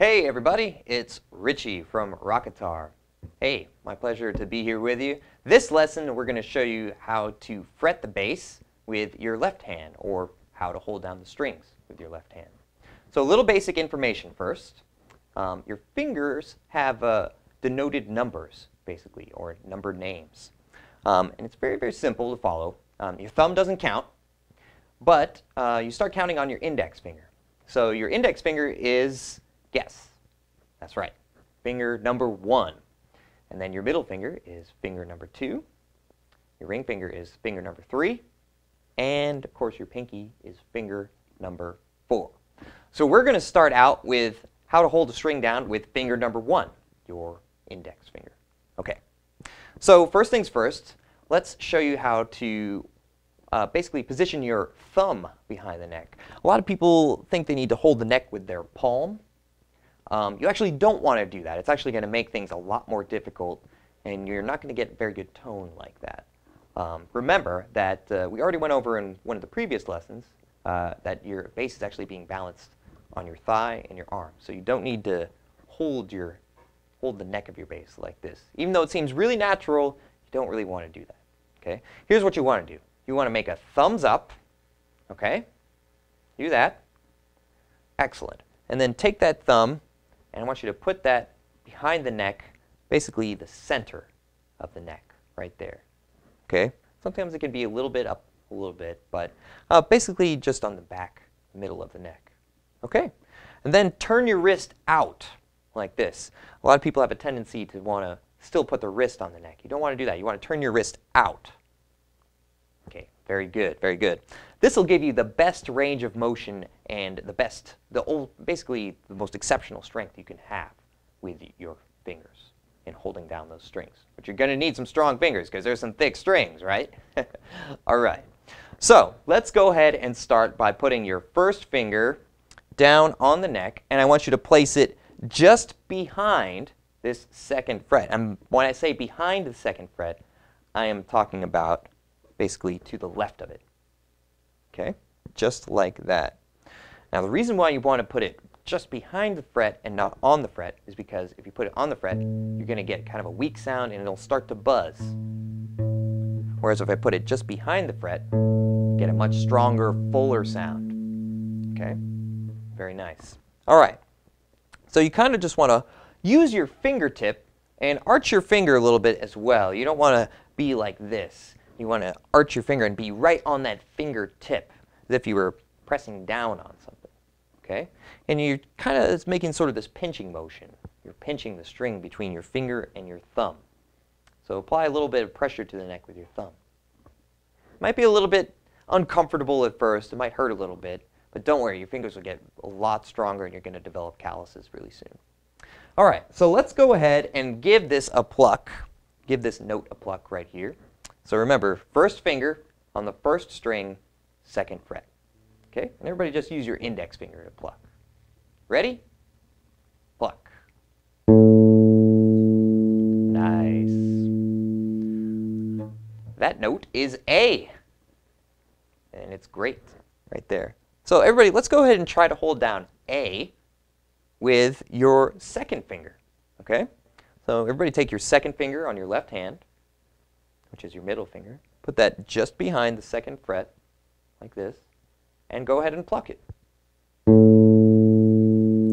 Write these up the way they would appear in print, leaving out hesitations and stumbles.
Hey everybody, it's Richie from Rocketar. Hey, my pleasure to be here with you. This lesson we're going to show you how to fret the bass with your left hand, or how to hold down the strings with your left hand. So a little basic information first. Your fingers have denoted numbers, basically, or numbered names. And it's very, very simple to follow. Your thumb doesn't count, but you start counting on your index finger. So your index finger is, yes, that's right, finger number 1. And then your middle finger is finger number 2. Your ring finger is finger number 3. And, of course, your pinky is finger number 4. So we're going to start out with how to hold a string down with finger number 1, your index finger. Okay. So first things first, let's show you how to basically position your thumb behind the neck. A lot of people think they need to hold the neck with their palm. You actually don't want to do that. It's actually going to make things a lot more difficult, and you're not going to get very good tone like that. Remember that we already went over in one of the previous lessons that your bass is actually being balanced on your thigh and your arm. So you don't need to hold the neck of your bass like this. Even though it seems really natural, you don't really want to do that. Okay? Here's what you want to do. You want to make a thumbs up. Okay? Do that. Excellent. And then take that thumb, and I want you to put that behind the neck, basically the center of the neck, right there. Okay? Sometimes it can be a little bit up a little bit, but basically just on the back, middle of the neck. Okay? And then turn your wrist out like this. A lot of people have a tendency to want to still put the wrist on the neck. You don't want to do that. You want to turn your wrist out. Okay, very good, very good. This will give you the best range of motion and basically the most exceptional strength you can have with your fingers in holding down those strings. But you're going to need some strong fingers because there's some thick strings, right? All right. So let's go ahead and start by putting your first finger down on the neck, and I want you to place it just behind this second fret. And when I say behind the second fret, I am talking about basically to the left of it. Okay? Just like that. Now the reason why you want to put it just behind the fret and not on the fret is because if you put it on the fret, you're going to get kind of a weak sound and it'll start to buzz. Whereas if I put it just behind the fret, you get a much stronger, fuller sound. Okay? Very nice. All right. So you kind of just want to use your fingertip and arch your finger a little bit as well. You don't want to be like this. You want to arch your finger and be right on that fingertip, as if you were pressing down on something. Okay? And you're kind of making sort of this pinching motion. You're pinching the string between your finger and your thumb. So apply a little bit of pressure to the neck with your thumb. It might be a little bit uncomfortable at first. It might hurt a little bit. But don't worry, your fingers will get a lot stronger and you're going to develop calluses really soon. All right, so let's go ahead and give this a pluck. Give this note a pluck right here. So remember, first finger on the first string, second fret. Okay? And everybody just use your index finger to pluck. Ready? Pluck. Nice. That note is A. And it's great right there. So everybody, let's go ahead and try to hold down A with your second finger. Okay? So everybody take your second finger on your left hand, which is your middle finger. Put that just behind the second fret, like this, and go ahead and pluck it.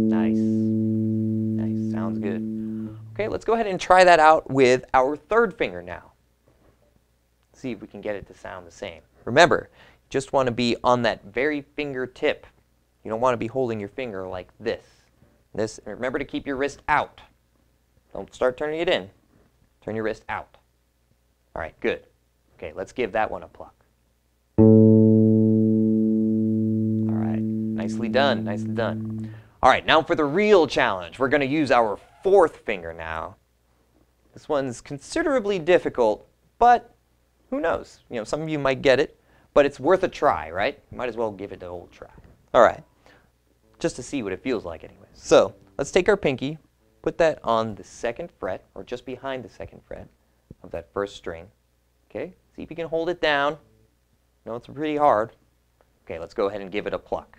Nice. Nice. Sounds good. Okay, let's go ahead and try that out with our third finger now. See if we can get it to sound the same. Remember, you just want to be on that very fingertip. You don't want to be holding your finger like this. And remember to keep your wrist out. Don't start turning it in. Turn your wrist out. All right, good. Okay, let's give that one a pluck. All right, nicely done, nicely done. All right, now for the real challenge. We're going to use our fourth finger now. This one's considerably difficult, but who knows? You know, some of you might get it, but it's worth a try, right? You might as well give it an old try. All right, just to see what it feels like anyways. So let's take our pinky, put that on the second fret, or just behind the second fret of that first string. Okay, see if you can hold it down. No, it's pretty hard. Okay, let's go ahead and give it a pluck.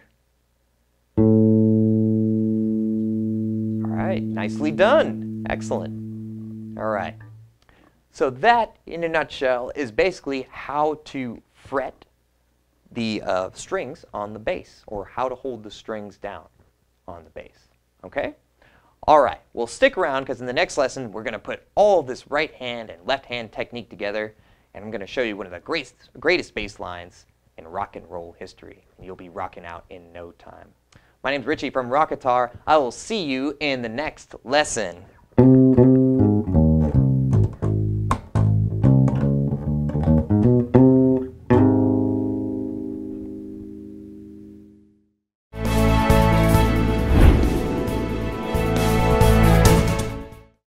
right, nicely done. Excellent. All right. So that, in a nutshell, is basically how to fret the strings on the bass, or how to hold the strings down on the bass. Okay? All right, well, stick around, because in the next lesson, we're going to put all this right hand and left hand technique together, and I'm going to show you one of the greatest bass lines in rock and roll history, and you'll be rocking out in no time. My name's Richie from Rockatar. I will see you in the next lesson.